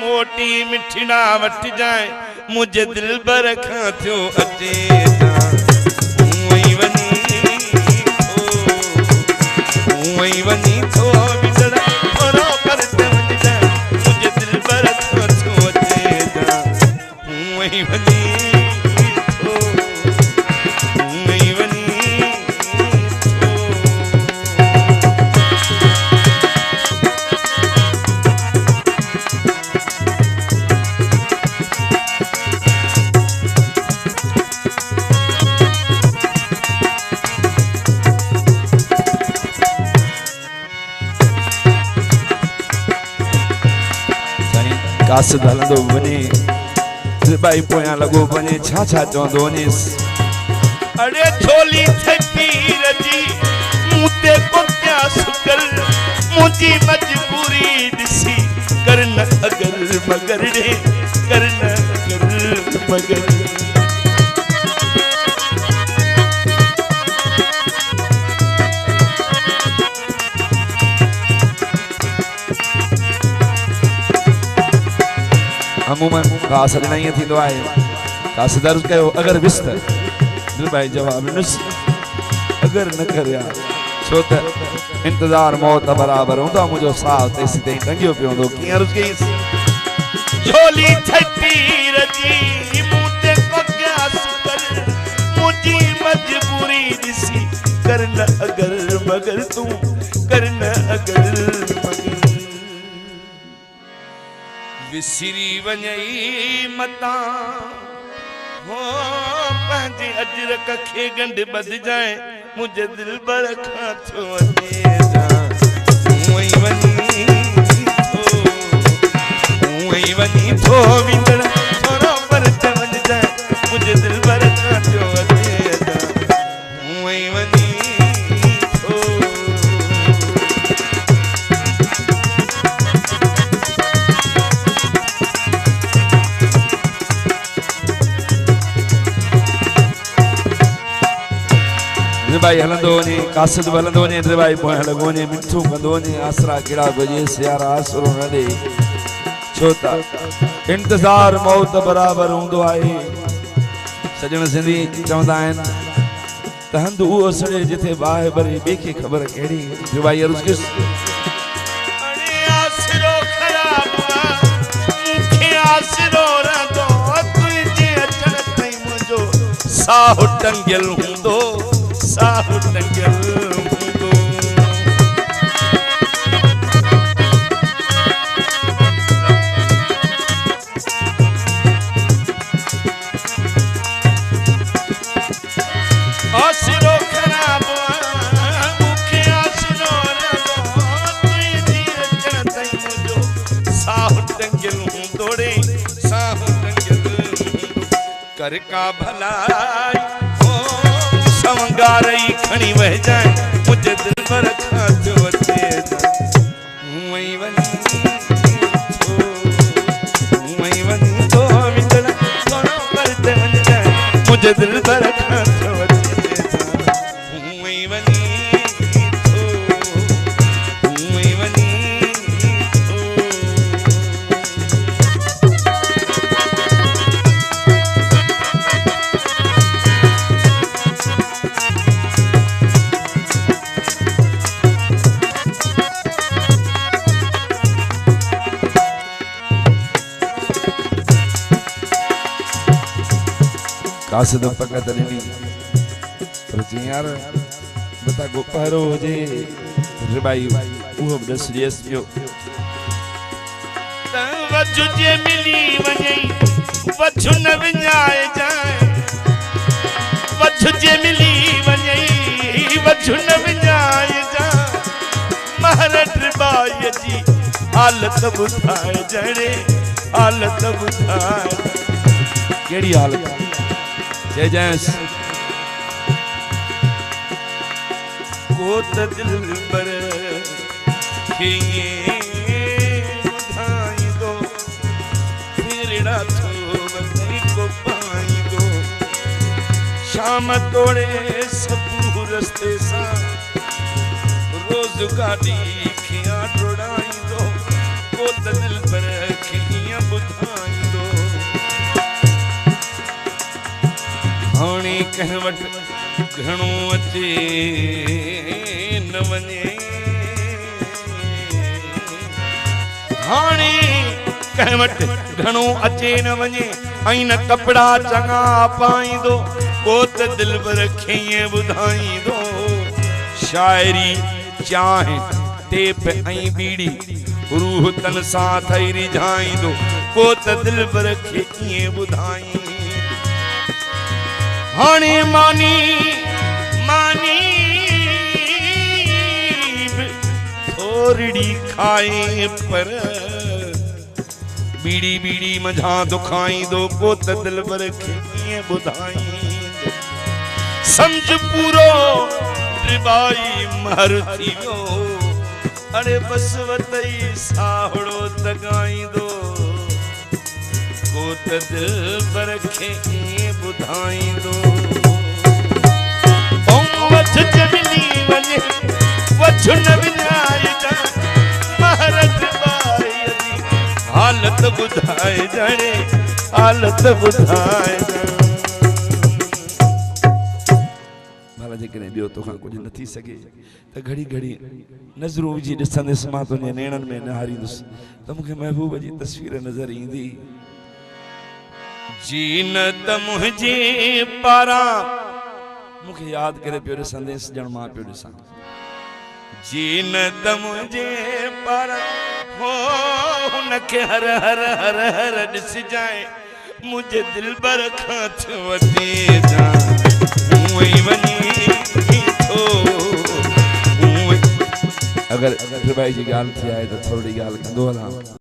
मोटी मिठड़ा वट जाए मुझे दिल बर खां थियो अचे वही वनी थो विदड़ा थोरो कर वञ जाए मुझे दिल बर खां थियो अचे वही वनी कासिद हलंदो वने भाई पोया लगो वने छा छा चवंदो वनेस अरे छोली थे पीर जी मुते को क्या सुकल मुझी मजबूरी दिसी करन अगर मगर रे करन अगर मगर अमूमन कासिद नहीं थी तो आए कासिद अर्ज कयो अगर विस्तर दिल भाई जवाब नुस अगर न करया छो त इंतजार मौत बराबर होंदा मुझो साथ तेसी ते टंगियो पियो दो की अर्ज कई झोली छटी रजी मुते को क्या सुकर मुझी मजबूरी दिसी करना अगर मगर तू करना अगर मगर विसरी वञई मता हो पंहिंजे अजरक खे गंढ बद जाए मुझे दिल बर खां थियो अचे वही थो विंदड़ थोरो पर वञ जाए मुझे दिल बर खां थियो अचे वही वनी भाई हलंदो ने कासिद हलंदो ने भाई पोया लगो ने मिठू कंदो ने आसरा केड़ा बजे सियारा आसरो न दे छोता इंतजार मौत बराबर होंदो आहे सजण सिंधी चवंदा आहिनि त हंध उहो सड़े जिथे बाहि भरी ॿिए खे ख़बर कहिड़ी भाई अर्ज़ किस अरे आसरो ख़राब मूंखे आसरो रहंदो तुंहिंजे अचण ताईं मुंहिंजो साहु टंगियल हूंदो साहु टंगियल हूंदो आसरो ख़राब मूंखे आसरो रहंदो तुंहिंजे अचण ताईं मुंहिंजो साहु टंगियल हूंदो रे साहु टंगियल कर का भलाई संगारई खणी वह जाए मुझे दिल पर खां थियो अचे वही वनी तो विंदड़ थोरो पर वञ जाए मुझे दिल पर खां थियो अचे वही वनी कासिद पकत ॾिनी पर चई यार बता गोपारो हुजे रिबाई उहो बि ॾस ॾियसि पियो त वझु जे मिली वञई वझु न विञाए जाए वझु जे मिली वञई वझु न विञाए जाए महरट रिबाई जी हालत ॿुधाए जहिड़े हालत ॿुधाए कहिड़ी हालत जय जैस को त दिल पर खिए बुधाई दो फिरड़ा थो वनी को पाई दो शाम तोड़े सबू रस्ते सा रोज गाड़ी खिया टोड़ाई दो को त दिल पर खिए कंहिं वटि घणो अचे न वञे हाणे कंहिं वटि घणो अचे न वञे ऐं न कपिड़ा चङा पाईंदो को त दिलबर खे ईअं ॿुधाईंदो शाइरी चाहे टेप ऐं बीड़ी रूह तन सां ठही रिझाईंदो को त दिलबर खे ईअं ॿुधाईंदो हाणे मानी मानी थोरड़ी खाए पर बीड़ी बीड़ी मझा दुखाईंदो को त दिलबर खे ईअं ॿुधाईंदो समझ पूरो रिबाई महर थी वियो अरे बस वतई सावड़ो तगाईंदो को त दिलबर खे ईअं ॿुधाईंदो वछ जमिनी वञे वछ न विञाइजां महरत बाई दी हालत ॿुधाए ॼणे हालत ॿुधाए भला जेकॾहिं ॿियो तोखां कुझु न थी सघे त घड़ी घड़ी नज़रूं विझी ॾिसंदुसि मां तुंहिंजे नेणनि में निहारींदुसि त मूंखे महबूब जी तस्वीर नज़र ईंदी जीनत मुंहिंजे पारां मूंखे यादि करे पियो ॾिसंदुसि ॼण मां पियो ॾिसां जीनत मुंहिंजे पारां हो हुनखे हर हर हर हर ॾिसजांइ मुंहिंजे दिलबर खां थियो वधे हूअं ई वञी थो अगरि भाई जी ॻाल्हि थी आहे त थोरी ॻाल्हि कंदो हलां